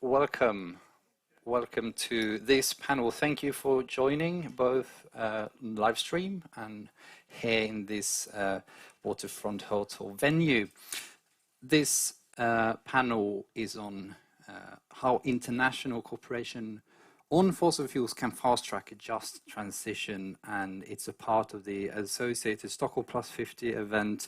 welcome. Welcome to this panel. Thank you for joining both live stream and here in this waterfront hotel venue. This panel is on how international cooperation on fossil fuels can fast-track a just transition, and it's a part of the associated Stockholm Plus 50 event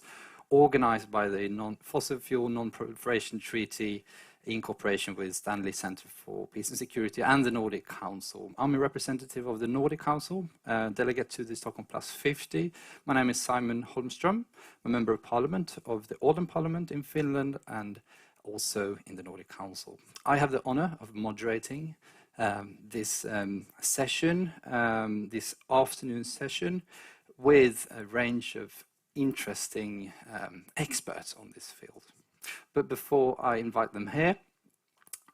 organized by the Fossil Fuel Non-Proliferation Treaty in cooperation with Stanley Center for Peace and Security and the Nordic Council. I'm a representative of the Nordic Council, delegate to the Stockholm Plus 50. My name is Simón Holmström. I'm a member of Parliament of the Autumn Parliament in Finland and also in the Nordic Council. I have the honor of moderating this session, this afternoon session, with a range of interesting experts on this field. But before I invite them here,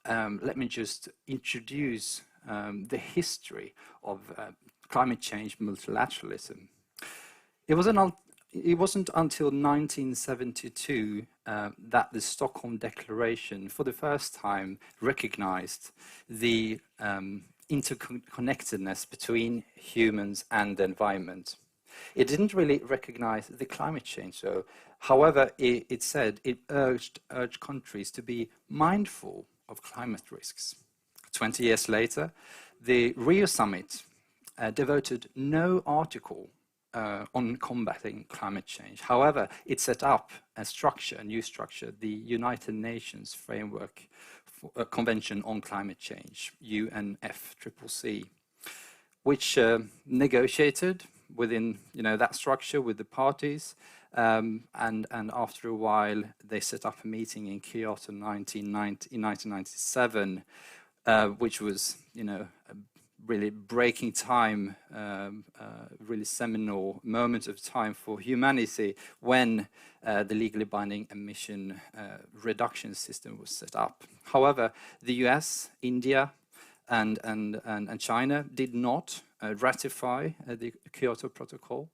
let me just introduce the history of climate change multilateralism. It wasn't until 1972 that the Stockholm Declaration for the first time recognized the interconnectedness between humans and the environment. It didn't really recognize the climate change, so however, it said it urged countries to be mindful of climate risks. 20 years later, the Rio Summit devoted no article on combating climate change. However, it set up a new structure, the United Nations Framework Convention on Climate Change, UNFCCC, which negotiated within that structure with the parties, and after a while they set up a meeting in Kyoto in 1997, which was a really breaking time, really seminal moment of time for humanity when the legally binding emission reduction system was set up. However, the US, India, and China did not ratify the Kyoto Protocol,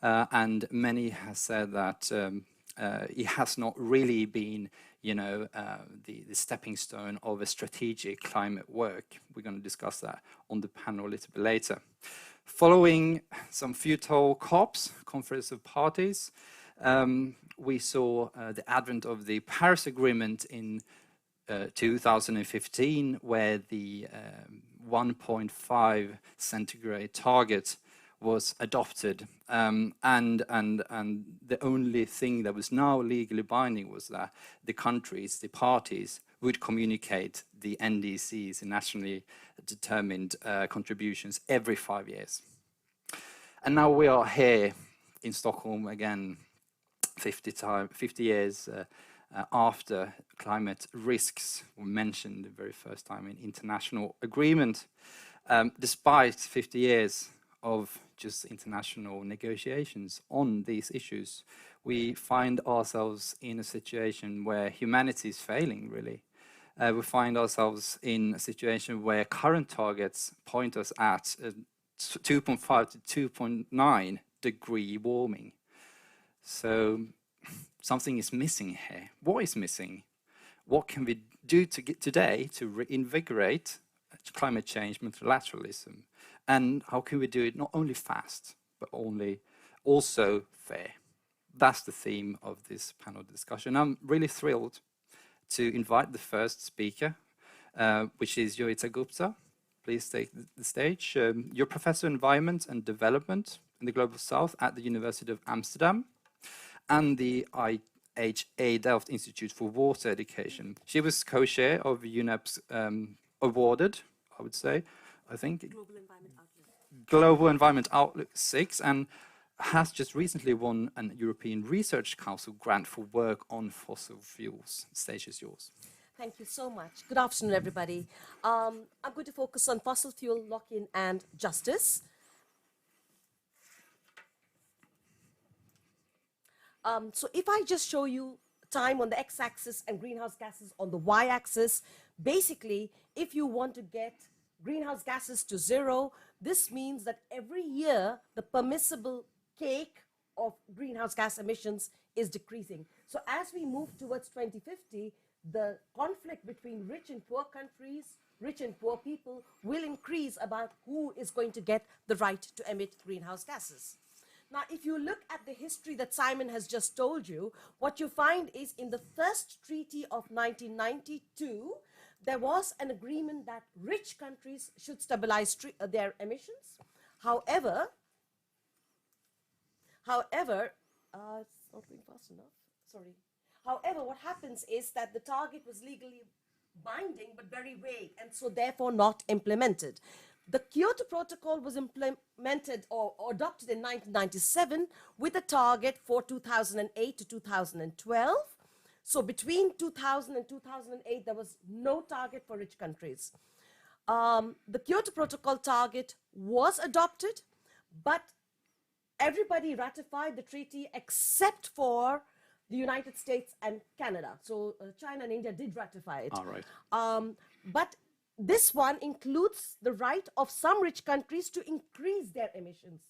and many have said that it has not really been, the stepping stone of a strategic climate work. We're going to discuss that on the panel a little bit later. Following some futile COPs, Conference of Parties, we saw the advent of the Paris Agreement in 2015, where the 1.5 centigrade target was adopted, and the only thing that was now legally binding was that the countries, the parties, would communicate the NDCs, the nationally determined contributions, every 5 years. And now we are here in Stockholm again, 50 years after climate risks were mentioned the very first time in international agreement. Despite 50 years of just international negotiations on these issues, we find ourselves in a situation where humanity is failing, really. We find ourselves in a situation where current targets point us at 2.5 to 2.9 degree warming. So something is missing here. What is missing? What can we do today to reinvigorate climate change multilateralism? And how can we do it not only fast, but also fair? That's the theme of this panel discussion. I'm really thrilled to invite the first speaker, which is Joyeeta Gupta. Please take the stage. You're Professor of Environment and Development in the Global South at the University of Amsterdam and the IHA Delft Institute for Water Education. She was co-chair of UNEP's awarded, I think, Global Environment Outlook 6, and has just recently won an European Research Council grant for work on fossil fuels. The stage is yours. Thank you so much. Good afternoon, everybody. I'm going to focus on fossil fuel lock-in and justice. So if I just show you time on the x-axis and greenhouse gases on the y-axis, basically, if you want to get greenhouse gases to zero, this means that every year the permissible cake of greenhouse gas emissions is decreasing. So as we move towards 2050, the conflict between rich and poor countries, rich and poor people, will increase about who is going to get the right to emit greenhouse gases. Now, if you look at the history that Simon has just told you, what you find is in the first treaty of 1992, there was an agreement that rich countries should stabilize their emissions. However, it's not going fast enough, sorry. However, what happens is that the target was legally binding but very vague, and so therefore not implemented. The Kyoto Protocol was implemented or adopted in 1997 with a target for 2008 to 2012. So between 2000 and 2008, there was no target for rich countries. The Kyoto Protocol target was adopted, but everybody ratified the treaty except for the United States and Canada. So China and India did ratify it. All right. But this one includes the right of some rich countries to increase their emissions.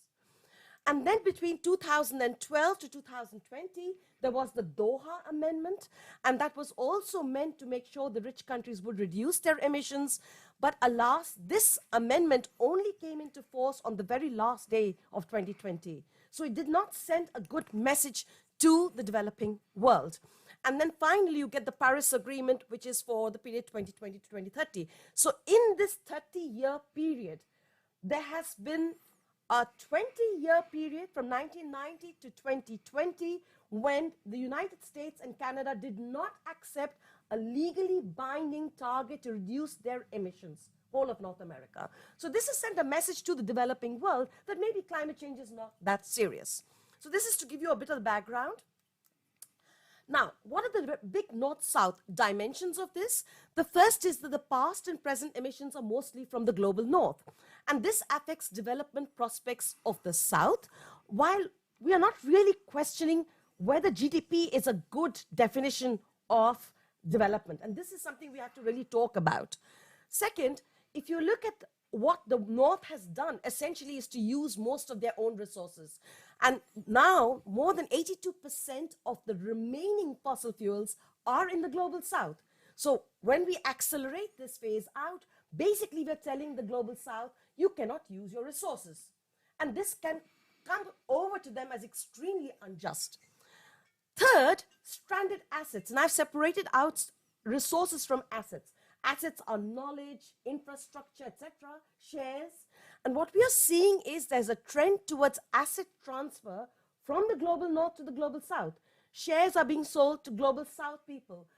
And then between 2012 to 2020, there was the Doha Amendment, and that was also meant to make sure the rich countries would reduce their emissions. But alas, this amendment only came into force on the very last day of 2020. So it did not send a good message to the developing world. And then finally, you get the Paris Agreement, which is for the period 2020 to 2030. So in this 30-year period, there has been a 20-year period from 1990 to 2020 when the United States and Canada did not accept a legally binding target to reduce their emissions, whole of North America. So this has sent a message to the developing world that maybe climate change is not that serious. So this is to give you a bit of the background. Now, what are the big north-south dimensions of this? The first is that the past and present emissions are mostly from the global north. And this affects development prospects of the south, while we are not really questioning whether GDP is a good definition of development. And this is something we have to really talk about. Second, if you look at what the North has done, essentially is to use most of their own resources. And now, more than 82% of the remaining fossil fuels are in the global South. So when we accelerate this phase out, basically we're telling the global South, you cannot use your resources. And this can come over to them as extremely unjust. Third, stranded assets. And I've separated out resources from assets. Assets are knowledge, infrastructure, etc., shares. And what we are seeing is there's a trend towards asset transfer from the global north to the global south. Shares are being sold to global south people.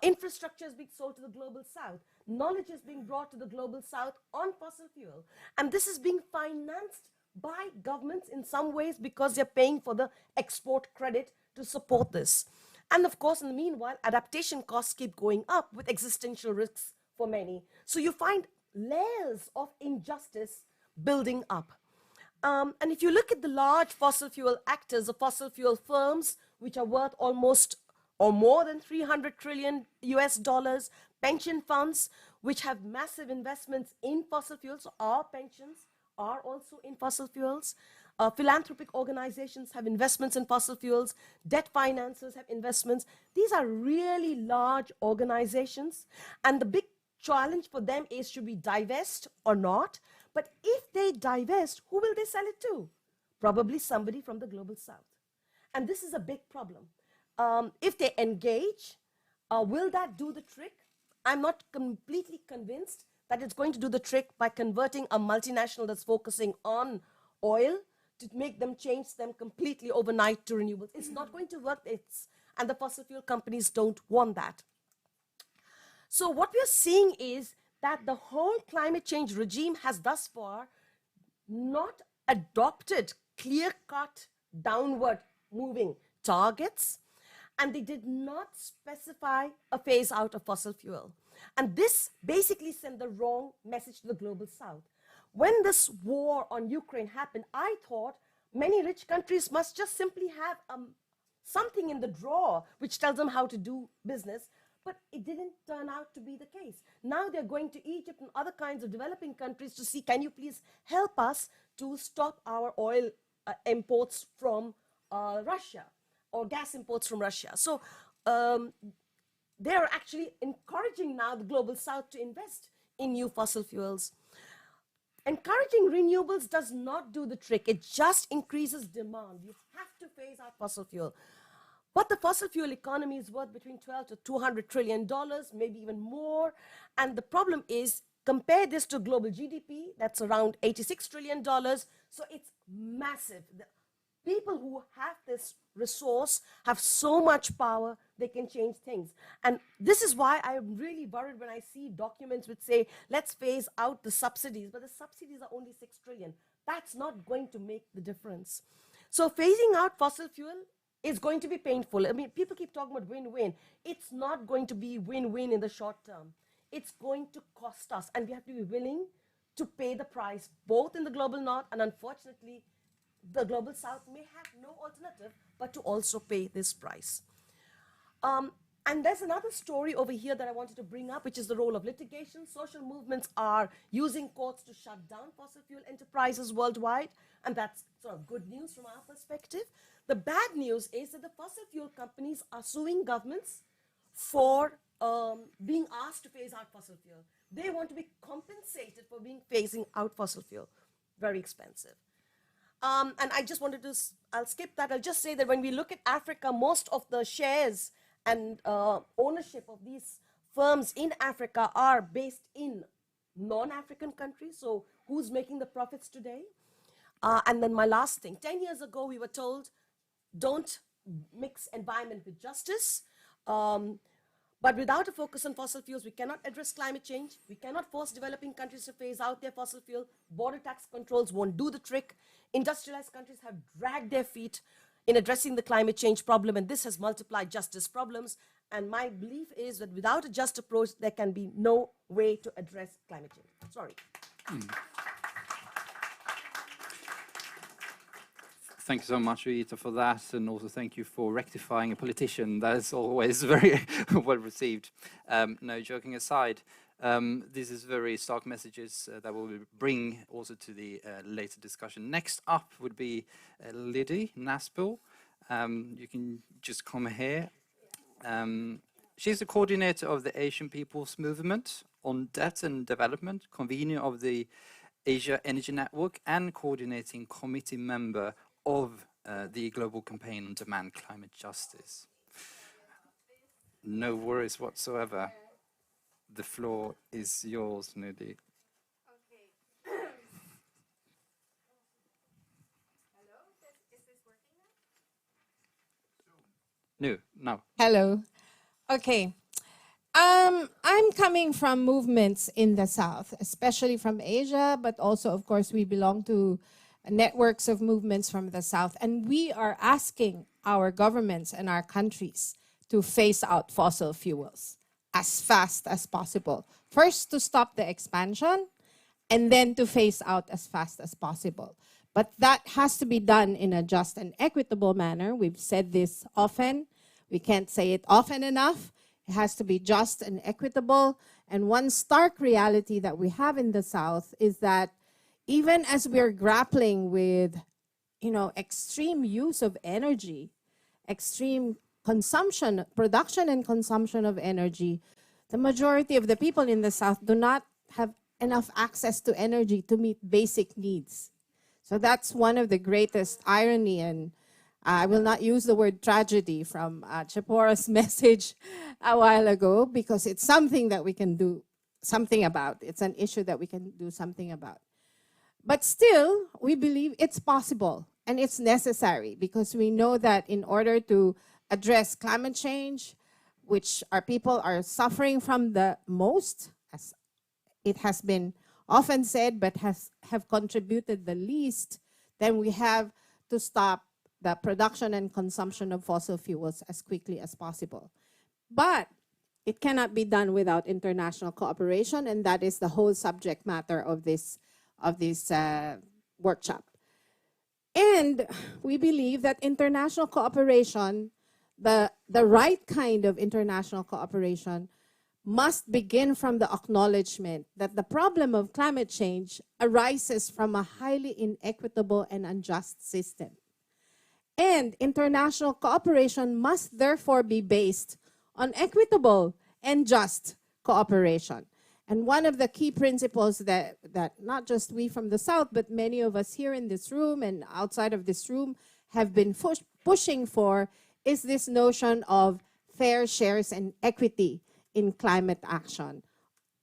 Infrastructure is being sold to the global south. Knowledge is being brought to the global south on fossil fuel. And this is being financed by governments in some ways because they're paying for the export credit to support this. And of course, in the meanwhile, adaptation costs keep going up with existential risks for many. So you find layers of injustice building up. And if you look at the large fossil fuel actors, the fossil fuel firms, which are worth almost or more than 300 trillion US dollars, pension funds, which have massive investments in fossil fuels, so our pensions are also in fossil fuels. Philanthropic organizations have investments in fossil fuels. Debt financiers have investments. These are really large organizations. And the big challenge for them is, should we divest or not? But if they divest, who will they sell it to? Probably somebody from the global south. And this is a big problem. If they engage, will that do the trick? I'm not completely convinced that it's going to do the trick by converting a multinational that's focusing on oil to make them change them completely overnight to renewables. It's not going to work, and the fossil fuel companies don't want that. So what we're seeing is that the whole climate change regime has thus far not adopted clear-cut, downward moving targets, and they did not specify a phase out of fossil fuel. And this basically sent the wrong message to the global south. When this war on Ukraine happened, I thought many rich countries must just simply have something in the drawer which tells them how to do business, but it didn't turn out to be the case. Now they're going to Egypt and other kinds of developing countries to see, can you please help us to stop our oil imports from Russia, or gas imports from Russia. So they are actually encouraging now the global south to invest in new fossil fuels. Encouraging renewables does not do the trick. It just increases demand. You have to phase out fossil fuel. But the fossil fuel economy is worth between $12 to $200 trillion, maybe even more. And the problem is, compare this to global GDP, that's around $86 trillion. So it's massive. The people who have this resource have so much power, they can change things. And this is why I'm really worried when I see documents which say, let's phase out the subsidies, but the subsidies are only 6 trillion. That's not going to make the difference. So phasing out fossil fuel is going to be painful. I mean, people keep talking about win-win. It's not going to be win-win in the short term. It's going to cost us, and we have to be willing to pay the price, both in the global north, and unfortunately, the global south may have no alternative but to also pay this price. And there's another story over here that I wanted to bring up, which is the role of litigation. Social movements are using courts to shut down fossil fuel enterprises worldwide, and that's sort of good news from our perspective. The bad news is that the fossil fuel companies are suing governments for being asked to phase out fossil fuel. They want to be compensated for phasing out fossil fuel. Very expensive. And I just wanted to, I'll skip that. I'll just say that when we look at Africa, most of the shares and ownership of these firms in Africa are based in non-African countries. So who's making the profits today? And then my last thing, 10 years ago, we were told, don't mix environment with justice. But without a focus on fossil fuels, we cannot address climate change. We cannot force developing countries to phase out their fossil fuel. Border tax controls won't do the trick. Industrialized countries have dragged their feet in addressing the climate change problem, and this has multiplied justice problems. And my belief is that without a just approach, there can be no way to address climate change. Sorry. Thank you so much, Joyeeta, for that, and also thank you for rectifying a politician. That is always very well received. No, joking aside, this is very stark messages that we will bring also to the later discussion. Next up would be Lidy, Nacpil. You can just come here. She's the coordinator of the Asian People's Movement on Debt and Development, convener of the Asia Energy Network, and coordinating committee member of the Global Campaign on Demand Climate Justice. No worries whatsoever. The floor is yours, Lidy. Okay. Hello, is this working now? No. Hello. Okay. I'm coming from movements in the South, especially from Asia, but also, of course, we belong to networks of movements from the South, and we are asking our governments and our countries to phase out fossil fuels as fast as possible. First, to stop the expansion, and then to phase out as fast as possible. But that has to be done in a just and equitable manner. We've said this often. We can't say it often enough. It has to be just and equitable. And one stark reality that we have in the South is that even as we're grappling with, extreme use of energy, extreme consumption, production and consumption of energy, the majority of the people in the South do not have enough access to energy to meet basic needs. So that's one of the greatest irony, and I will not use the word tragedy from Chipora's message a while ago, because it's something that we can do something about. It's an issue that we can do something about. But still, we believe it's possible and it's necessary, because we know that in order to address climate change, which our people are suffering from the most, as it has been often said, but have contributed the least, then we have to stop the production and consumption of fossil fuels as quickly as possible. But it cannot be done without international cooperation, and that is the whole subject matter of this workshop. And we believe that international cooperation, the right kind of international cooperation, must begin from the acknowledgement that the problem of climate change arises from a highly inequitable and unjust system. And international cooperation must therefore be based on equitable and just cooperation. And one of the key principles that not just we from the South, but many of us here in this room and outside of this room have been pushing for is this notion of fair shares and equity in climate action.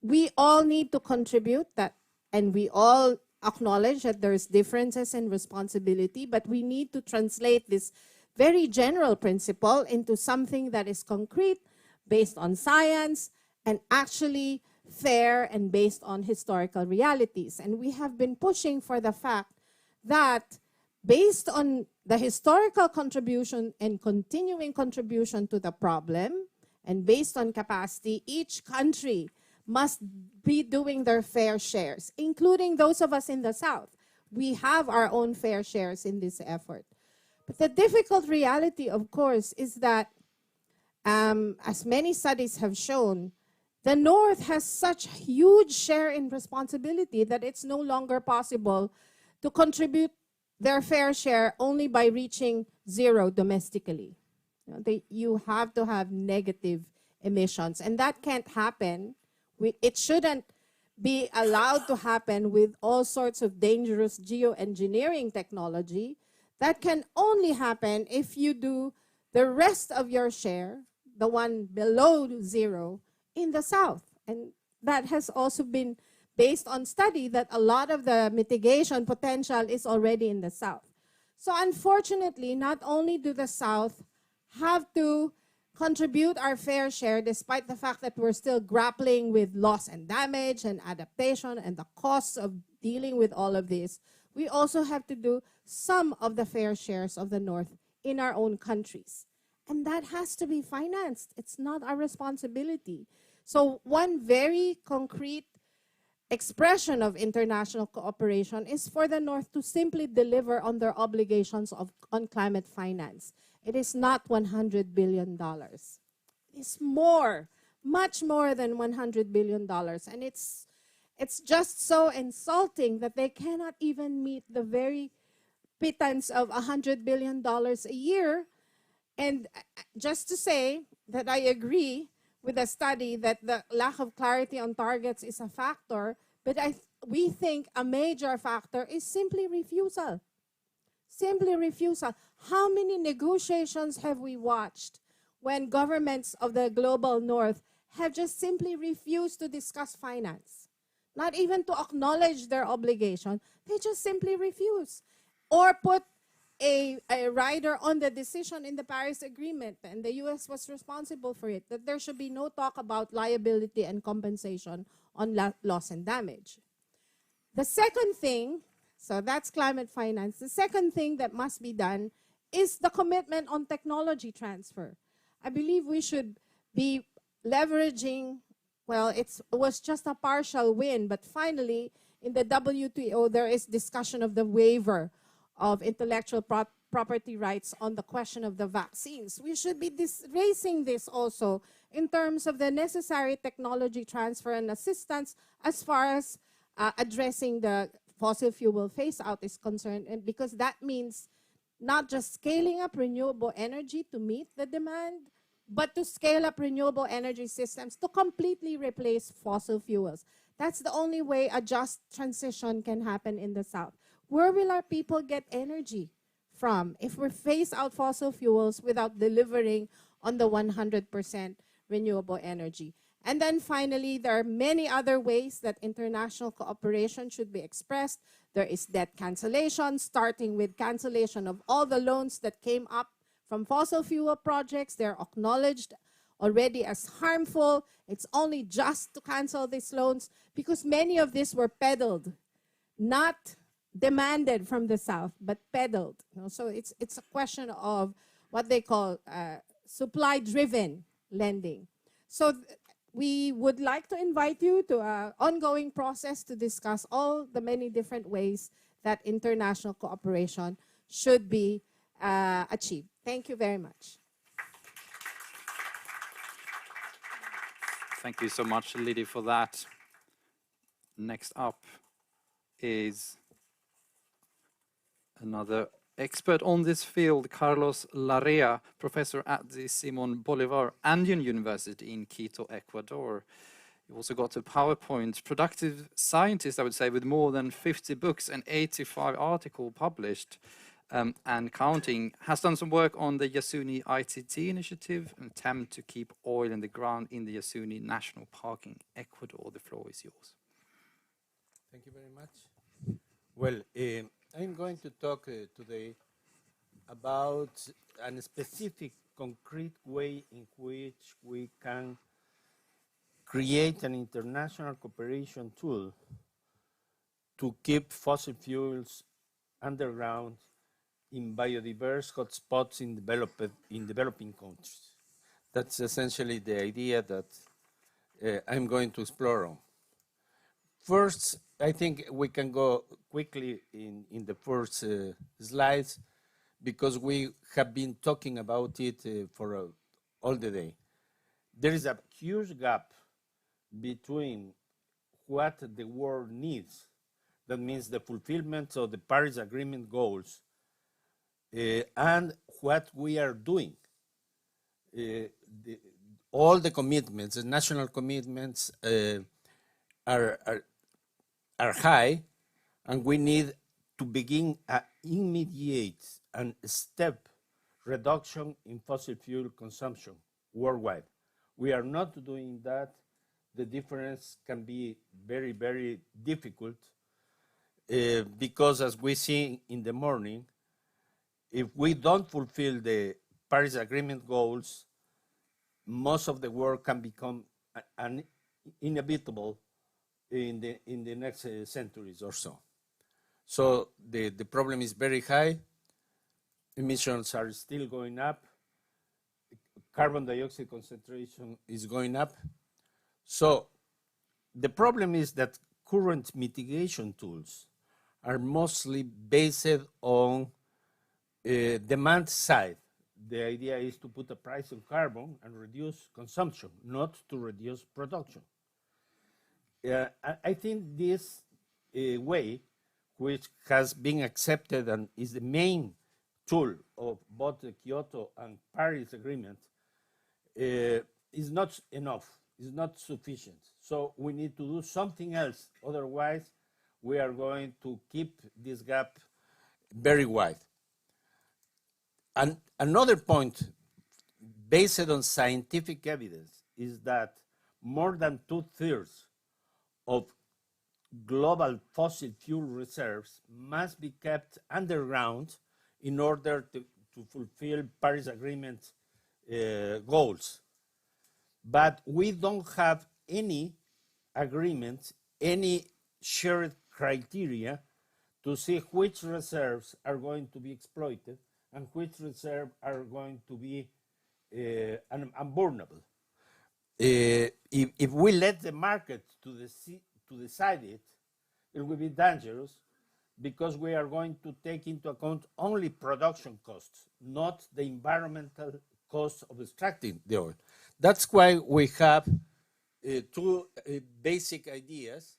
We all need to contribute that, and we all acknowledge that there's differences in responsibility, but we need to translate this very general principle into something that is concrete, based on science, and actually fair and based on historical realities. And we have been pushing for the fact that based on the historical contribution and continuing contribution to the problem, and based on capacity, each country must be doing their fair shares, including those of us in the South. We have our own fair shares in this effort. But the difficult reality, of course, is that, as many studies have shown, the North has such huge share in responsibility that it's no longer possible to contribute their fair share only by reaching zero domestically. You have to have negative emissions, and that can't happen. It shouldn't be allowed to happen with all sorts of dangerous geoengineering technology. That can only happen if you do the rest of your share, the one below zero, in the South. And that has also been based on study that a lot of the mitigation potential is already in the South. So unfortunately, not only do the South have to contribute our fair share, despite the fact that we're still grappling with loss and damage and adaptation and the costs of dealing with all of this, we also have to do some of the fair shares of the North in our own countries. And that has to be financed. It's not our responsibility. So one very concrete expression of international cooperation is for the North to simply deliver on their obligations on climate finance. It is not $100 billion. It's more, much more than $100 billion. And it's just so insulting that they cannot even meet the very pittance of $100 billion a year. And just to say that I agree with the study that the lack of clarity on targets is a factor, but we think a major factor is simply refusal. Simply refusal. How many negotiations have we watched when governments of the global North have just simply refused to discuss finance? Not even to acknowledge their obligation. They just simply refuse. Or put a rider on the decision in the Paris Agreement, and the US was responsible for it, that there should be no talk about liability and compensation on loss and damage. The second thing, so that's climate finance. The second thing that must be done is the commitment on technology transfer. I believe we should be leveraging, well, it was just a partial win, but finally in the WTO there is discussion of the waiver of intellectual property rights on the question of the vaccines. We should be raising this also in terms of the necessary technology transfer and assistance as far as addressing the fossil fuel phase out is concerned, and because that means not just scaling up renewable energy to meet the demand, but to scale up renewable energy systems to completely replace fossil fuels. That's the only way a just transition can happen in the South. Where will our people get energy from if we phase out fossil fuels without delivering on the 100% renewable energy? And then finally, there are many other ways that international cooperation should be expressed. There is debt cancellation, starting with cancellation of all the loans that came up from fossil fuel projects. They're acknowledged already as harmful. It's only just to cancel these loans because many of these were peddled, not demanded from the South, but peddled. So it's a question of what they call supply-driven lending. So we would like to invite you to an ongoing process to discuss all the many different ways that international cooperation should be achieved. Thank you very much. Thank you so much, Lidy, for that. Next up is another Expert on this field, Carlos Larrea, professor at the Simón Bolívar Andean University in Quito, Ecuador. You also got a PowerPoint. Productive scientist, I would say, with more than 50 books and 85 articles published and counting, has done some work on the Yasuni ITT initiative, an attempt to keep oil in the ground in the Yasuni National Park in Ecuador. The floor is yours. Thank you very much. Well, I'm going to talk today about a specific, concrete way in which we can create an international cooperation tool to keep fossil fuels underground in biodiverse hotspots in developing countries. That's essentially the idea that I'm going to explore on. First, I think we can go quickly in the first slides because we have been talking about it for all the day. There is a huge gap between what the world needs, that means the fulfillment of the Paris Agreement goals, and what we are doing. All the commitments, the national commitments are high, and we need to begin an immediate and step reduction in fossil fuel consumption worldwide. We are not doing that. The difference can be very, very difficult because, as we see in the morning, if we don't fulfill the Paris Agreement goals, most of the world can become inhabitable in the next centuries or so. So the problem is very high. Emissions are still going up. Carbon dioxide concentration is going up. So the problem is that current mitigation tools are mostly based on demand side. The idea is to put a price on carbon and reduce consumption, not to reduce production. I think this way, which has been accepted and is the main tool of both the Kyoto and Paris Agreement, is not enough, is not sufficient. So we need to do something else. Otherwise, we are going to keep this gap very wide. And another point, based on scientific evidence, is that more than 2/3 of global fossil fuel reserves must be kept underground in order to fulfill Paris Agreement goals. But we don't have any agreement, any shared criteria to see which reserves are going to be exploited and which reserves are going to be unburnable. If we let the market to decide it, it will be dangerous because we are going to take into account only production costs, not the environmental costs of extracting the oil. That's why we have two basic ideas.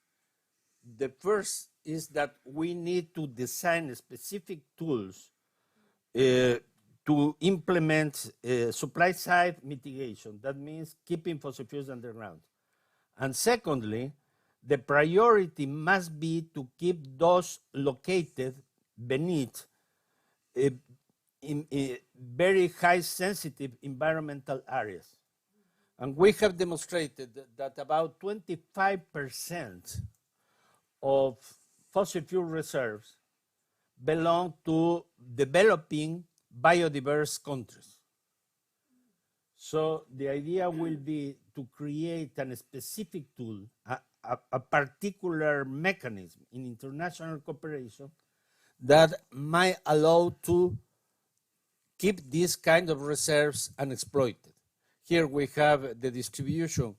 The first is that we need to design specific tools to implement supply side mitigation. That means keeping fossil fuels underground. And secondly, the priority must be to keep those located beneath in very high sensitive environmental areas. And we have demonstrated that about 25% of fossil fuel reserves belong to developing biodiverse countries. So the idea will be to create a specific tool, a particular mechanism in international cooperation that might allow to keep these kind of reserves unexploited. Here we have the distribution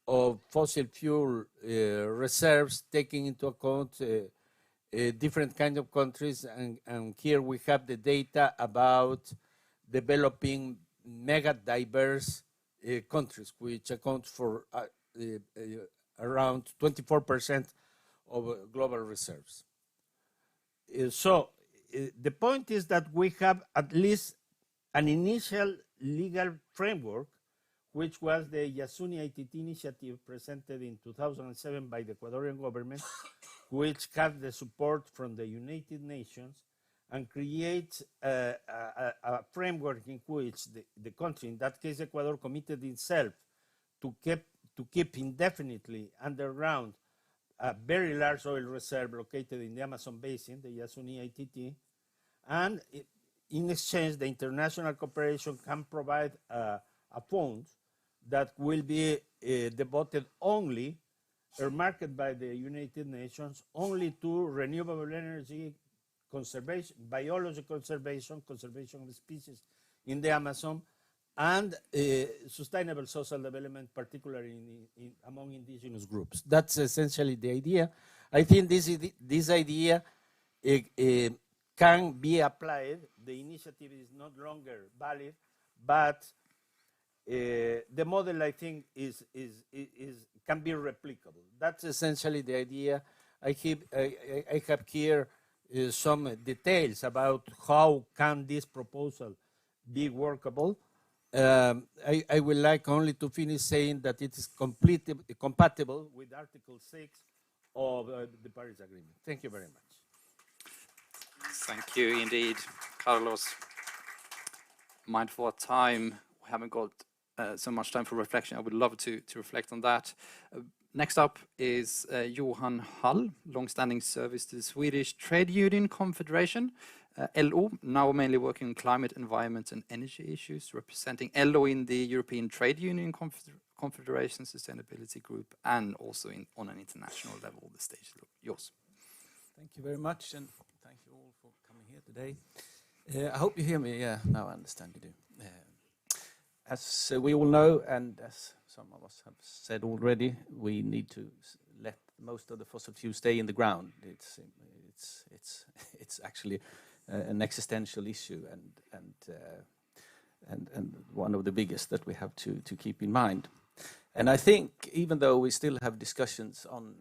of fossil fuel reserves taking into account different kind of countries, and here we have the data about developing mega diverse countries, which account for around 24% of global reserves. So the point is that we have at least an initial legal framework, which was the Yasuni ITT initiative presented in 2007 by the Ecuadorian government, which had the support from the United Nations and creates a framework in which the country, in that case Ecuador, committed itself to keep indefinitely underground a very large oil reserve located in the Amazon basin, the Yasuni ITT, and in exchange, the international cooperation can provide a fund that will be devoted only, earmarked by the United Nations, only to renewable energy conservation, biology conservation, conservation of species in the Amazon, and sustainable social development, particularly among indigenous groups. That's essentially the idea. I think this idea can be applied. The initiative is no longer valid, but the model, I think, can be replicable. That's essentially the idea. I have here some details about how can this proposal be workable. I would like only to finish saying that it is completely compatible with Article 6 of the Paris Agreement. Thank you very much. Thank you indeed, Carlos. Mindful of time, we haven't got so much time for reflection. I would love to reflect on that. Next up is Johan Hall, long-standing service to the Swedish Trade Union Confederation, LO, now mainly working on climate, environment and energy issues, representing LO in the European Trade Union Confederation Sustainability Group, and also on an international level. The stage is yours. Thank you very much, and thank you all for coming here today. I hope you hear me. Yeah, now I understand you do. As we all know, and as some of us have said already, we need to let most of the fossil fuels stay in the ground. It's actually an existential issue, and one of the biggest that we have to keep in mind. And I think even though we still have discussions on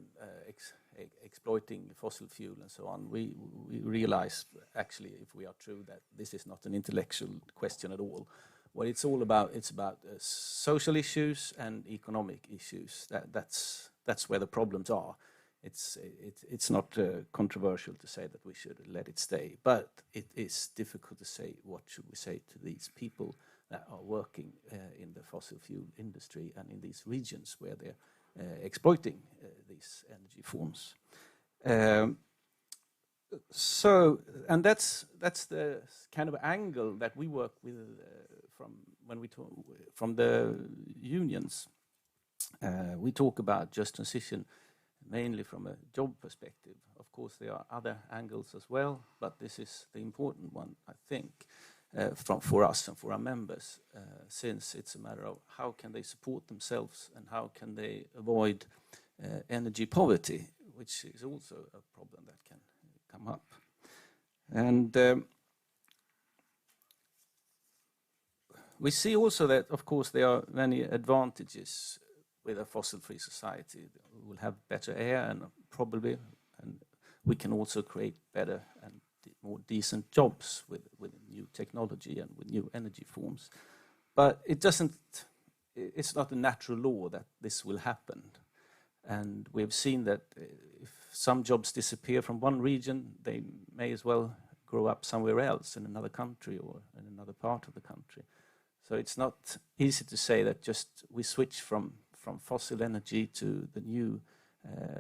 exploiting fossil fuel and so on, we realize actually, if we are true, that this is not an intellectual question at all. What it's all about, it's about social issues and economic issues. That's where the problems are. It's not controversial to say that we should let it stay, but it is difficult to say what should we say to these people that are working in the fossil fuel industry and in these regions where they're exploiting these energy forms. And that's the kind of angle that we work with from when we talk from the unions. We talk about just transition mainly from a job perspective. Of course, there are other angles as well, but this is the important one, I think, for us and for our members, since it's a matter of how can they support themselves and how can they avoid energy poverty, which is also a problem that can come up. And we see also that, of course, there are many advantages with a fossil-free society. We will have better air, and probably, and we can also create better and more decent jobs with new technology and with new energy forms. But it's not a natural law that this will happen. And we've seen that if some jobs disappear from one region, they may as well grow up somewhere else in another country or in another part of the country. So it's not easy to say that just we switch from fossil energy to the new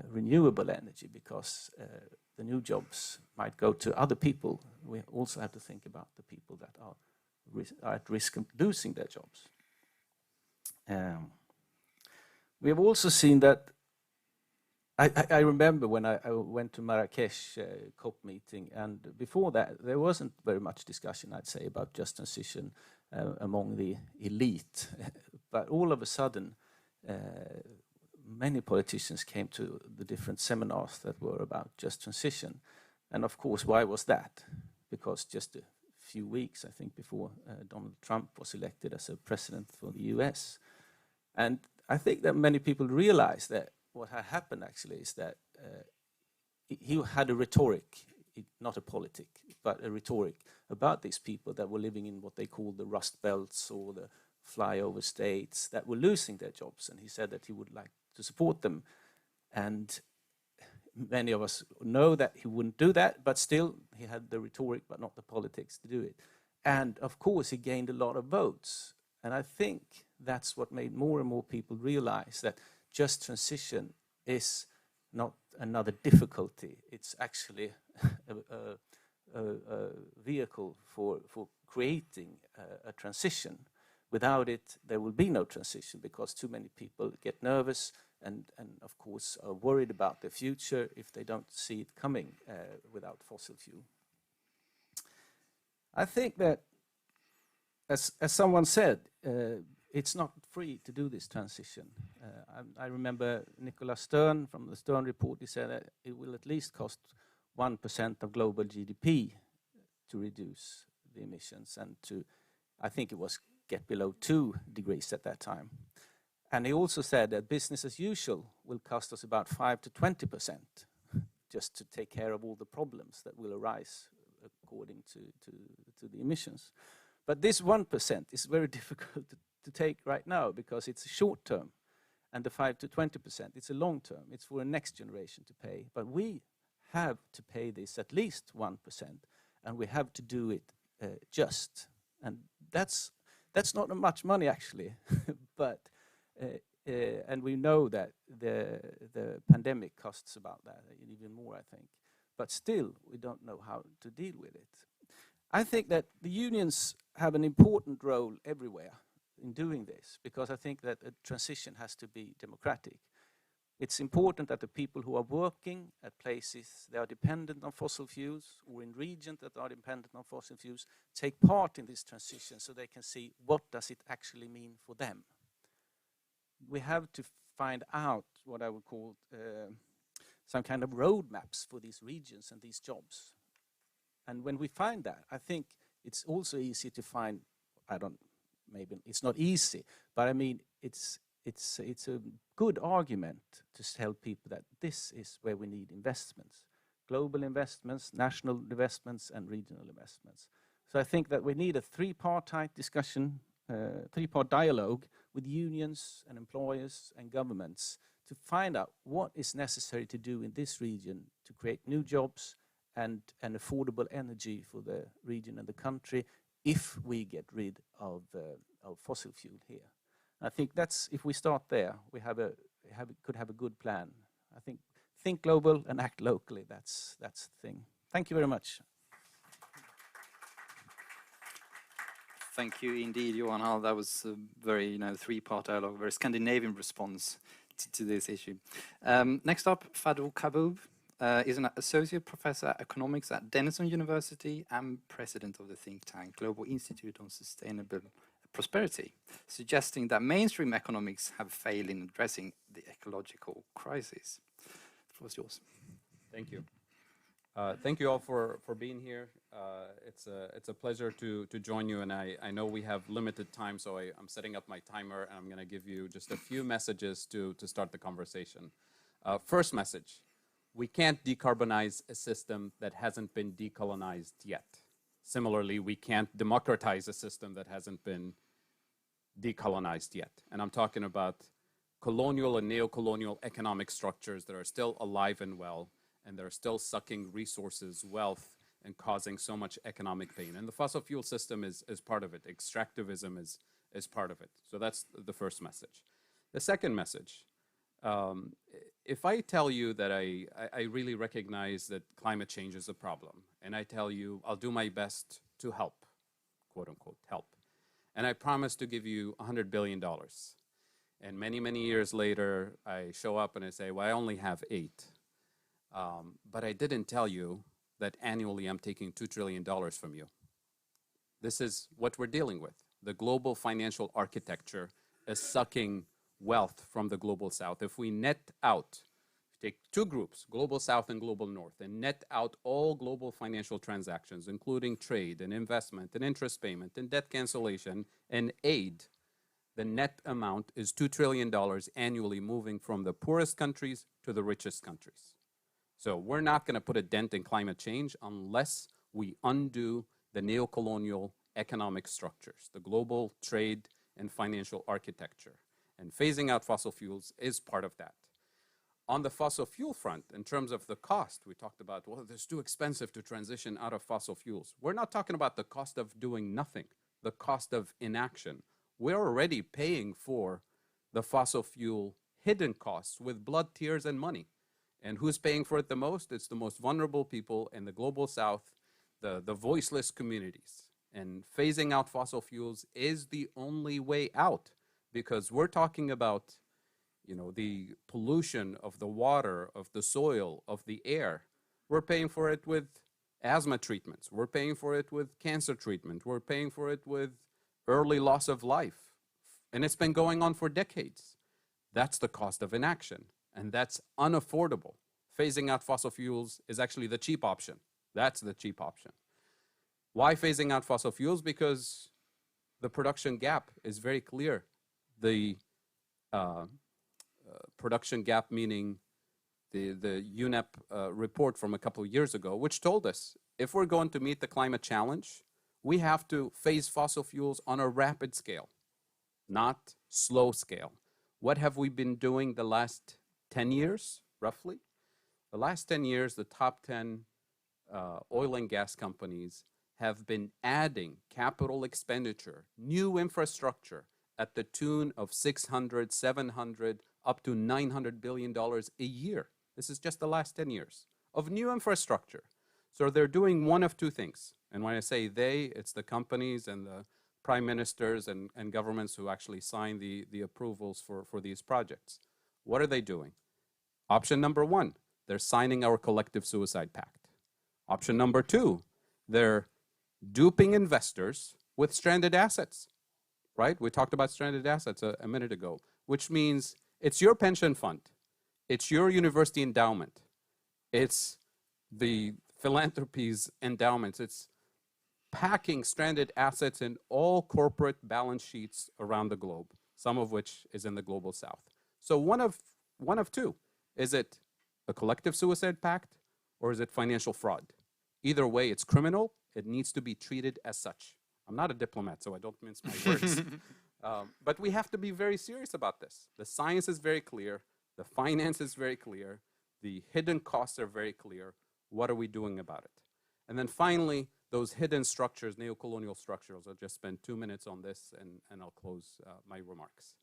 renewable energy, because the new jobs might go to other people. We also have to think about the people that are at risk of losing their jobs. We have also seen that, I remember when I went to Marrakesh COP meeting, and before that there wasn't very much discussion, I'd say, about just transition among the elite. But all of a sudden, many politicians came to the different seminars that were about just transition. And of course, why was that? Because just a few weeks, I think, before Donald Trump was elected as a president for the US. And I think that many people realize that what had happened actually is that he had a rhetoric. not a politic, but a rhetoric about these people that were living in what they call the rust belts or the flyover states that were losing their jobs. And he said that he would like to support them. And many of us know that he wouldn't do that, but still he had the rhetoric but not the politics to do it. And of course he gained a lot of votes. And I think that's what made more and more people realize that just transition is not another difficulty. It's actually a vehicle for creating a transition. Without it, there will be no transition because too many people get nervous and of course are worried about the future if they don't see it coming without fossil fuel. I think that, as someone said, it's not free to do this transition. I remember Nicholas Stern from the Stern report. He said that it will at least cost 1% of global GDP to reduce the emissions and to, I think it was, get below 2 degrees at that time. And he also said that business as usual will cost us about 5 to 20% just to take care of all the problems that will arise according to the emissions. But this 1% is very difficult to take right now because it's short term, and the 5 to 20%, it's a long term. It's for a next generation to pay. But we have to pay this at least 1%, and we have to do it just. And that's not much money actually, but and we know that the pandemic costs about that, even more, I think. But still, we don't know how to deal with it. I think that the unions have an important role everywhere in doing this, because I think that a transition has to be democratic. It's important that the people who are working at places that are dependent on fossil fuels or in regions that are dependent on fossil fuels take part in this transition so they can see what does it actually mean for them. We have to find out what I would call some kind of roadmaps for these regions and these jobs. And when we find that, I think it's also easy to find, maybe it's not easy, but I mean, it's a good argument to tell people that this is where we need investments, global investments, national investments, and regional investments. So I think that we need a three-part discussion, three-part dialogue with unions and employers and governments to find out what is necessary to do in this region to create new jobs and affordable energy for the region and the country if we get rid of fossil fuel here. I think that's, if we start there, we could have a good plan. I think global and act locally. That's the thing. Thank you very much. Thank you indeed, Johan. That was a very, three-part dialogue, very Scandinavian response to this issue. Next up, Fadhel Kaboub is an associate professor of economics at Denison University and president of the think tank Global Institute on Sustainable Prosperity, suggesting that mainstream economics have failed in addressing the ecological crisis. The floor is yours. Thank you. Thank you all for being here. It's a pleasure to join you, and I know we have limited time, so I'm setting up my timer, and I'm going to give you just a few messages to start the conversation. First message, we can't decarbonize a system that hasn't been decolonized yet. Similarly, we can't democratize a system that hasn't been decolonized yet. And I'm talking about colonial and neo-colonial economic structures that are still alive and well, and they're still sucking resources, wealth, and causing so much economic pain. And the fossil fuel system is part of it. Extractivism is part of it. So that's the first message. The second message, if I tell you that I really recognize that climate change is a problem, and I tell you I'll do my best to help, quote unquote, help, and I promise to give you $100 billion, and many, many years later, I show up and I say, well, I only have 8. But I didn't tell you that annually I'm taking $2 trillion from you. This is what we're dealing with. The global financial architecture is sucking wealth from the global south. If we net out, take 2 groups, global south and global north, and net out all global financial transactions, including trade and investment and interest payment and debt cancellation and aid, the net amount is $2 trillion annually moving from the poorest countries to the richest countries. So we're not going to put a dent in climate change unless we undo the neocolonial economic structures, the global trade and financial architecture. And phasing out fossil fuels is part of that. On the fossil fuel front, in terms of the cost, we talked about, well, it's too expensive to transition out of fossil fuels. We're not talking about the cost of doing nothing, the cost of inaction. We're already paying for the fossil fuel hidden costs with blood, tears, and money. And who's paying for it the most? It's the most vulnerable people in the global south, the voiceless communities. And phasing out fossil fuels is the only way out, because we're talking about, you know, the pollution of the water, of the soil, of the air. We're paying for it with asthma treatments. We're paying for it with cancer treatment. We're paying for it with early loss of life. And it's been going on for decades. That's the cost of inaction, and that's unaffordable. Phasing out fossil fuels is actually the cheap option. That's the cheap option. Why phasing out fossil fuels? Because the production gap is very clear. The production gap, meaning the UNEP report from a couple of years ago, which told us if we're going to meet the climate challenge, we have to phase fossil fuels on a rapid scale, not slow scale. What have we been doing the last 10 years, roughly? The last 10 years, the top 10 oil and gas companies have been adding capital expenditure, new infrastructure at the tune of 600, 700, up to $900 billion a year. This is just the last 10 years of new infrastructure. So they're doing one of two things. And when I say they, it's the companies and the prime ministers and governments who actually sign the approvals for these projects. What are they doing? Option number one, they're signing our collective suicide pact. Option number two, they're duping investors with stranded assets, right? We talked about stranded assets a minute ago, which means it's your pension fund, it's your university endowment, it's the philanthropies endowments, it's packing stranded assets in all corporate balance sheets around the globe, some of which is in the global south. So one of two. Is it a collective suicide pact or is it financial fraud? Either way, it's criminal. It needs to be treated as such. I'm not a diplomat, so I don't mince my words. But we have to be very serious about this. The science is very clear. The finance is very clear. The hidden costs are very clear. What are we doing about it? And then finally, those hidden structures, neocolonial structures. I'll just spend 2 minutes on this and I'll close my remarks.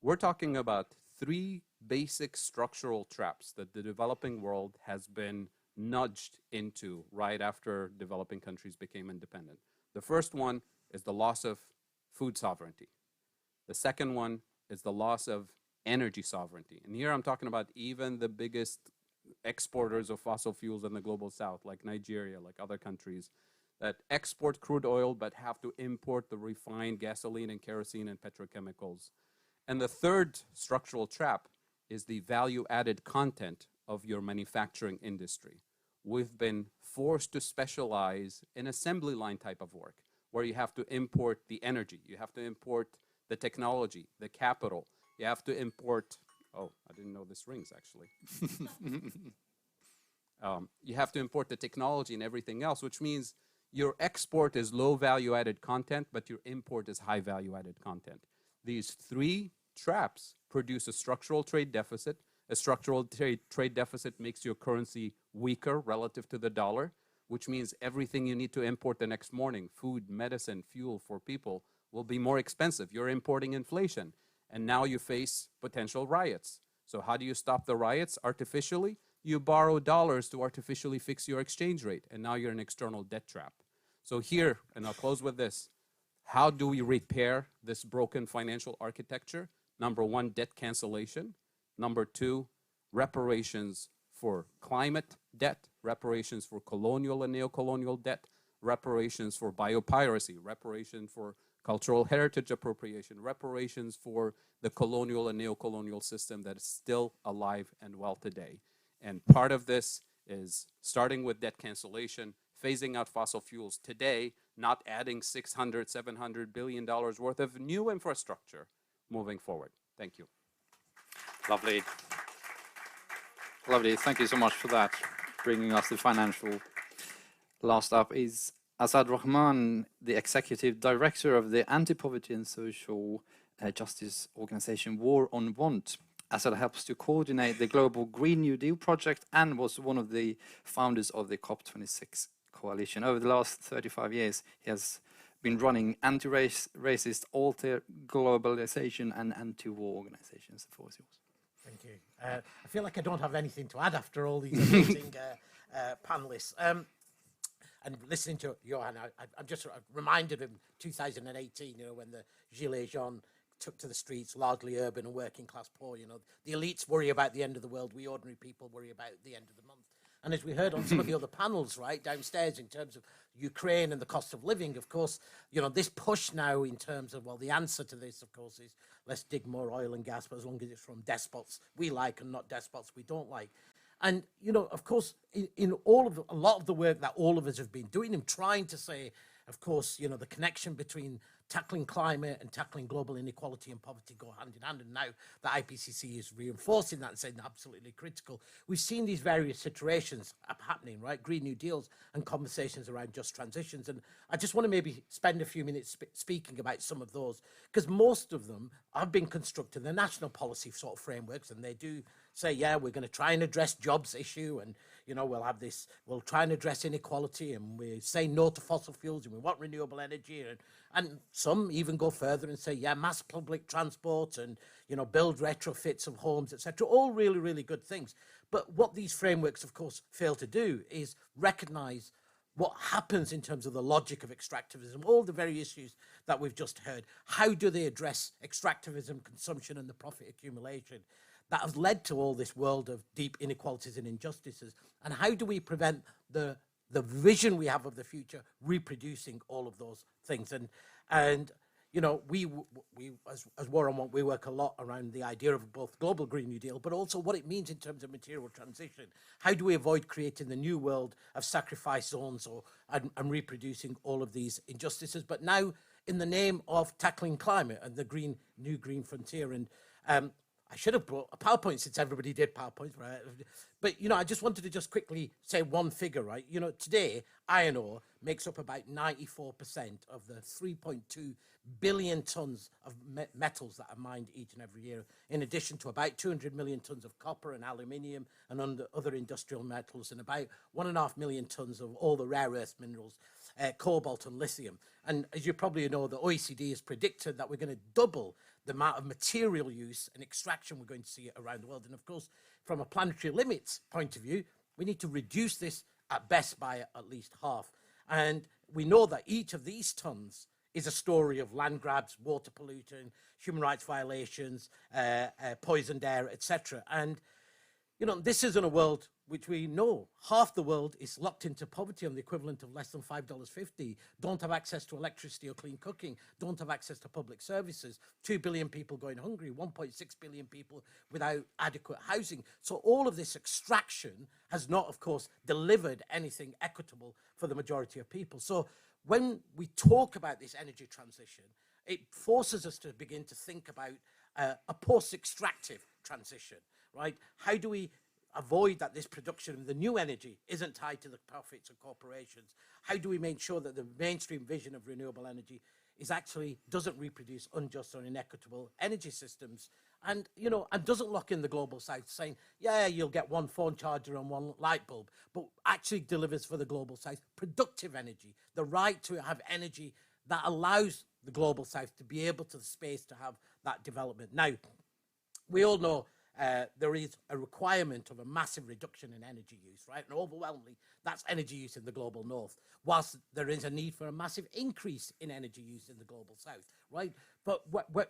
We're talking about 3 basic structural traps that the developing world has been nudged into right after developing countries became independent. The first one is the loss of food sovereignty. The second one is the loss of energy sovereignty. And here I'm talking about even the biggest exporters of fossil fuels in the global south, like Nigeria, like other countries, that export crude oil but have to import the refined gasoline and kerosene and petrochemicals. And the third structural trap is the value-added content of your manufacturing industry. We've been forced to specialize in assembly line type of work, where you have to import the energy, you have to import the technology, the capital, you have to import, oh, I didn't know this rings actually. You have to import the technology and everything else, which means your export is low value-added content, but your import is high value-added content. These 3 traps produce a structural trade deficit. A structural trade deficit makes your currency weaker relative to the dollar, which means everything you need to import the next morning, food, medicine, fuel for people, will be more expensive. You're importing inflation, and now you face potential riots. So how do you stop the riots artificially? You borrow dollars to artificially fix your exchange rate, and now you're in an external debt trap. So here, and I'll close with this, how do we repair this broken financial architecture? Number 1, debt cancellation. Number 2, reparations for climate debt, reparations for colonial and neocolonial debt, reparations for biopiracy, reparations for cultural heritage appropriation, reparations for the colonial and neocolonial system that is still alive and well today. And part of this is starting with debt cancellation, phasing out fossil fuels today, not adding $600, $700 billion worth of new infrastructure moving forward. Thank you. Lovely. Lovely. Thank you so much for that, bringing us the financial. Last up is Asad Rehman, the Executive Director of the Anti-Poverty and Social Justice Organization War on Want. Asad helps to coordinate the global Green New Deal project and was one of the founders of the COP26 coalition. Over the last 35 years, he has been running anti-racist, alter-globalization and anti-war organizations. The floor is yours. Thank you. I feel like I don't have anything to add after all these amazing panelists. And listening to Johan, I'm just reminded of 2018, when the Gilets jaunes took to the streets, largely urban and working class poor. The elites worry about the end of the world. We ordinary people worry about the end of the month. And as we heard on some of the other panels, right, downstairs in terms of Ukraine and the cost of living, of course, this push now in terms of, well, the answer to this, of course, is let's dig more oil and gas, but as long as it's from despots we like and not despots we don't like. And, of course, in a lot of the work that all of us have been doing and trying to say, of course, the connection between tackling climate and tackling global inequality and poverty go hand in hand. And now the IPCC is reinforcing that and saying absolutely critical. We've seen these various iterations happening, right? Green New Deals and conversations around just transitions. And I just want to maybe spend a few minutes speaking about some of those, because most of them have been constructed in the national policy sort of frameworks, and they do say, yeah, we're going to try and address jobs issue, and we'll try and address inequality, and we say no to fossil fuels, and we want renewable energy, and some even go further and say, yeah, mass public transport, and build retrofits of homes, etc. All really, really good things. But what these frameworks, of course, fail to do is recognize what happens in terms of the logic of extractivism, all the very issues that we've just heard. How do they address extractivism, consumption, and the profit accumulation that has led to all this world of deep inequalities and injustices? And how do we prevent the vision we have of the future reproducing all of those things? And we as War on Want, we work a lot around the idea of both global Green New Deal, but also what it means in terms of material transition. How do we avoid creating the new world of sacrifice zones and reproducing all of these injustices? But now in the name of tackling climate and the new green frontier. And I should have brought a PowerPoint since everybody did PowerPoints, right? But, I just wanted to just quickly say one figure, right? Today, iron ore makes up about 94% of the 3.2 billion tons of metals that are mined each and every year, in addition to about 200 million tons of copper and aluminium and other industrial metals, and about 1.5 million tons of all the rare earth minerals, cobalt and lithium. And as you probably know, the OECD has predicted that we're going to double the amount of material use and extraction we're going to see around the world. And of course, from a planetary limits point of view, we need to reduce this at best by at least half. And we know that each of these tons is a story of land grabs, water pollution, human rights violations, poisoned air, etc. And this is in a world which we know half the world is locked into poverty on the equivalent of less than $5.50, don't have access to electricity or clean cooking, don't have access to public services, 2 billion people going hungry, 1.6 billion people without adequate housing. So all of this extraction has not, of course, delivered anything equitable for the majority of people. So when we talk about this energy transition, it forces us to begin to think about a post-extractive transition, right? How do we avoid that this production of the new energy isn't tied to the profits of corporations? How do we make sure that the mainstream vision of renewable energy is actually doesn't reproduce unjust or inequitable energy systems, and and doesn't lock in the global south, saying, yeah, you'll get one phone charger and one light bulb, but actually delivers for the global south productive energy, the right to have energy that allows the global south to be able to the space to have that development. Now, we all know there is a requirement of a massive reduction in energy use, right? And overwhelmingly, that's energy use in the global north, whilst there is a need for a massive increase in energy use in the global south, right? But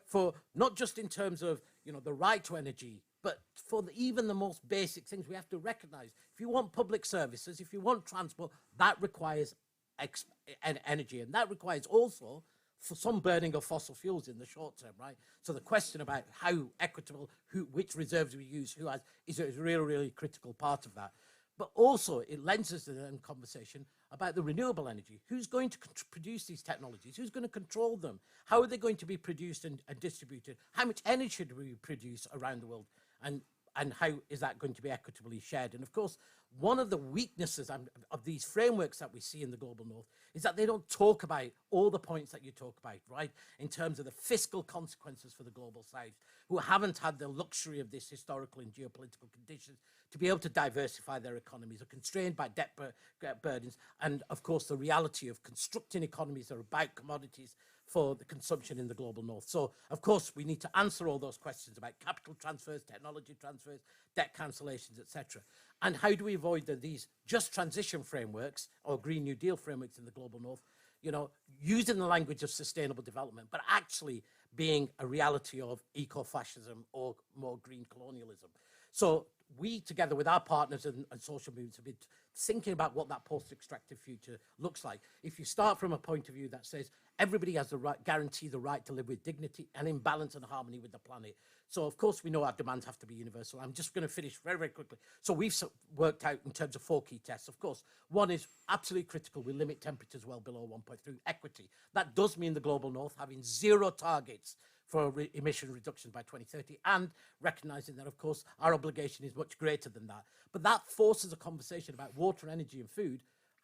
for not just in terms of, the right to energy, but for even the most basic things, we have to recognize, if you want public services, if you want transport, that requires energy, and that requires also for some burning of fossil fuels in the short term, right? So the question about how equitable, which reserves we use, is a really, really critical part of that. But also it lends us to the conversation about the renewable energy. Who's going to produce these technologies? Who's going to control them? How are they going to be produced and distributed? How much energy do we produce around the world? And and how is that going to be equitably shared? And of course, one of the weaknesses of these frameworks that we see in the global north is that they don't talk about all the points that you talk about, right? In terms of the fiscal consequences for the global south, who haven't had the luxury of this historical and geopolitical conditions to be able to diversify their economies, are constrained by debt burdens, and of course the reality of constructing economies that are about commodities for the consumption in the global north. So, of course, we need to answer all those questions about capital transfers, technology transfers, debt cancellations, etc. And how do we avoid these just transition frameworks or Green New Deal frameworks in the global north, you know, using the language of sustainable development, but actually being a reality of eco-fascism or more green colonialism. So we, together with our partners and social movements, have been thinking about what that post-extractive future looks like. If you start from a point of view that says everybody has the right, guarantee the right to live with dignity and in balance and harmony with the planet. So, of course, we know our demands have to be universal. I'm just going to finish very, very quickly. So we've worked out in terms of 4 key tests. Of course, one is absolutely critical. We limit temperatures well below 1.3. Equity. That does mean the global north having 0 targets for emission reduction by 2030, and recognizing that, of course, our obligation is much greater than that. But that forces a conversation about water, energy, and food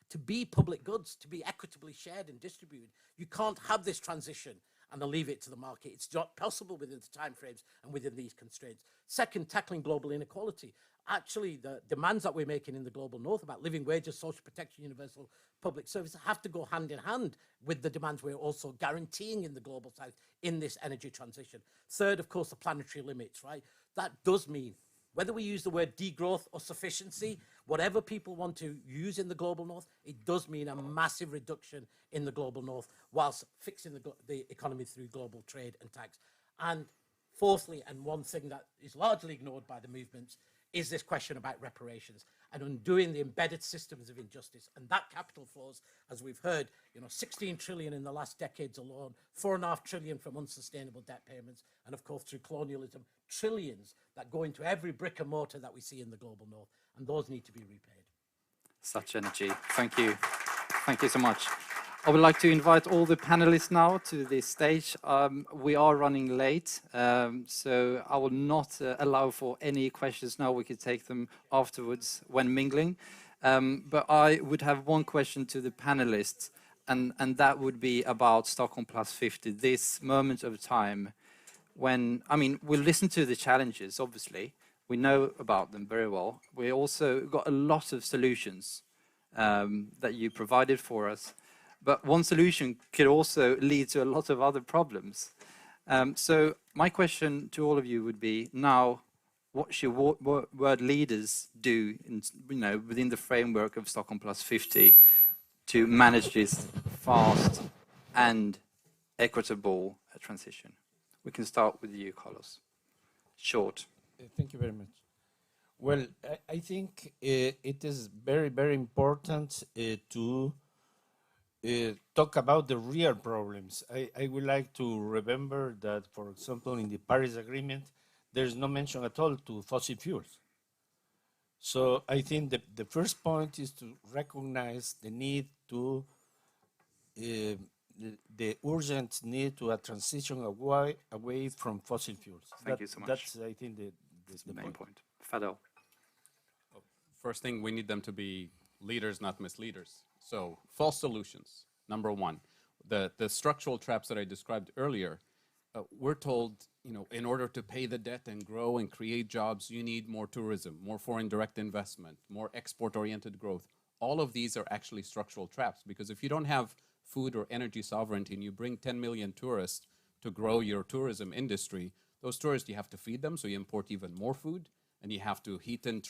to be public goods, to be equitably shared and distributed. You can't have this transition and then leave it to the market. It's not possible within the timeframes and within these constraints. Second, tackling global inequality. Actually, the demands that we're making in the global north about living wages, social protection, universal public service have to go hand in hand with the demands we're also guaranteeing in the global south in this energy transition. Third, of course, the planetary limits, right? That does mean, whether we use the word degrowth or sufficiency, whatever people want to use in the global north, it does mean a massive reduction in the global north whilst fixing the economy through global trade and tax. And fourthly, and one thing that is largely ignored by the movements, is this question about reparations and undoing the embedded systems of injustice. And that capital flows, as we've heard, 16 trillion in the last decades alone, 4.5 trillion from unsustainable debt payments, and of course through colonialism, trillions that go into every brick and mortar that we see in the global north, and those need to be repaid. Such energy. Thank you. Thank you so much. I would like to invite all the panelists now to the stage. We are running late, so I will not allow for any questions now. We could take them afterwards when mingling. But I would have one question to the panelists, and that would be about Stockholm Plus 50, this moment of time when, I mean, we'll listen to the challenges, obviously. We know about them very well. We also got a lot of solutions that you provided for us. But one solution could also lead to a lot of other problems. So my question to all of you would be, now, what should world leaders do within the framework of Stockholm Plus 50 to manage this fast and equitable transition? We can start with you, Carlos. Short. Thank you very much. Well, I think it is very, very important to talk about the real problems. I would like to remember that, for example, in the Paris Agreement, there's no mention at all to fossil fuels. So I think the first point is to recognize the need to, the urgent need to a transition away from fossil fuels. Thank you so much. That's, I think, the main point. Fadhel. First thing, we need them to be leaders, not misleaders. So false solutions, number one. The structural traps that I described earlier, we're told, in order to pay the debt and grow and create jobs, you need more tourism, more foreign direct investment, more export-oriented growth. All of these are actually structural traps, because if you don't have food or energy sovereignty and you bring 10 million tourists to grow your tourism industry, those tourists, you have to feed them, so you import even more food, and you have to heat and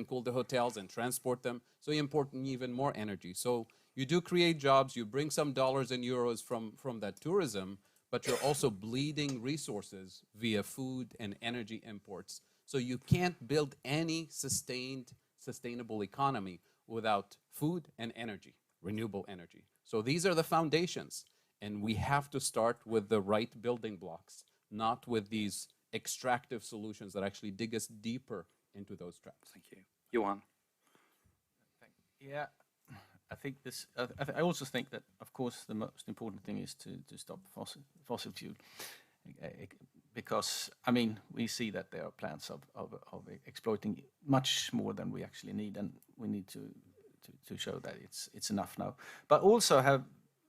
cool the hotels and transport them, so you import even more energy. So you do create jobs, you bring some dollars and euros from that tourism, but you're also bleeding resources via food and energy imports. So you can't build any sustainable economy without food and energy, renewable energy. So these are the foundations, and we have to start with the right building blocks, not with these extractive solutions that actually dig us deeper into those traps. Thank you. Johan. Yeah, I think this. I also think that, of course, the most important thing is to stop fossil fuel, because, I mean, we see that there are plans of exploiting much more than we actually need, and we need to show that it's enough now. But also have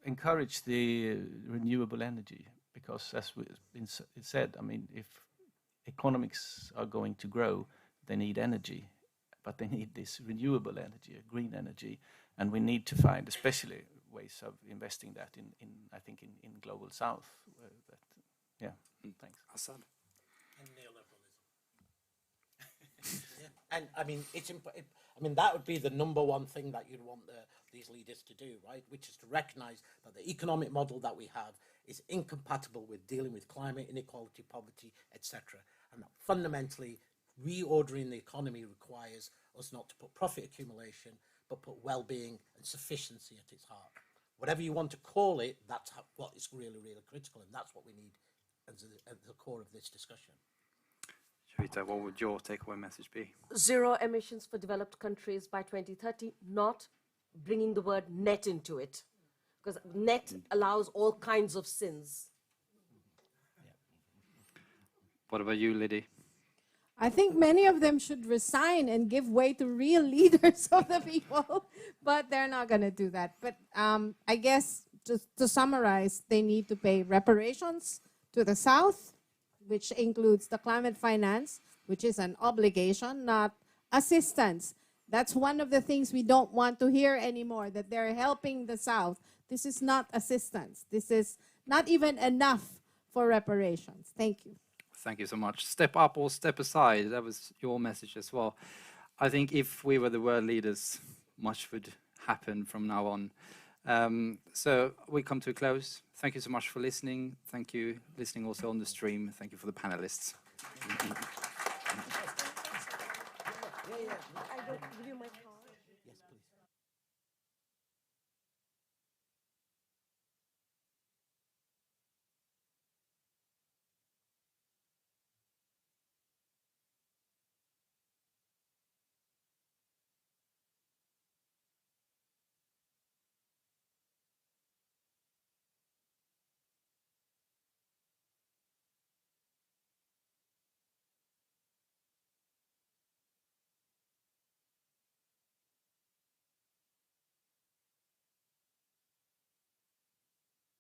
encouraged the renewable energy, because as it's said, I mean, if economics are going to grow, they need energy, but they need this renewable energy, green energy, and we need to find especially ways of investing that in I think in global south. Thanks. Asad. And neoliberalism. And I mean, I mean, that would be the number one thing that you'd want these leaders to do, right? Which is to recognize that the economic model that we have is incompatible with dealing with climate inequality, poverty, etc. And that fundamentally, reordering the economy requires us not to put profit accumulation, but put well-being and sufficiency at its heart. Whatever you want to call it, that's what is really, really critical, and that's what we need at the core of this discussion. Joyeeta, what would your takeaway message be? Zero emissions for developed countries by 2030, not bringing the word net into it, because net allows all kinds of sins. What about you, Lidy? I think many of them should resign and give way to real leaders of the people, but they're not going to do that. But I guess just to summarize, they need to pay reparations to the South, which includes the climate finance, which is an obligation, not assistance. That's one of the things we don't want to hear anymore, that they're helping the South. This is not assistance. This is not even enough for reparations. Thank you. Thank you so much. Step up or step aside. That was your message as well. I think if we were the world leaders, much would happen from now on. So we come to a close. Thank you so much for listening. Thank you listening also on the stream. Thank you for the panelists. I don't give you my card.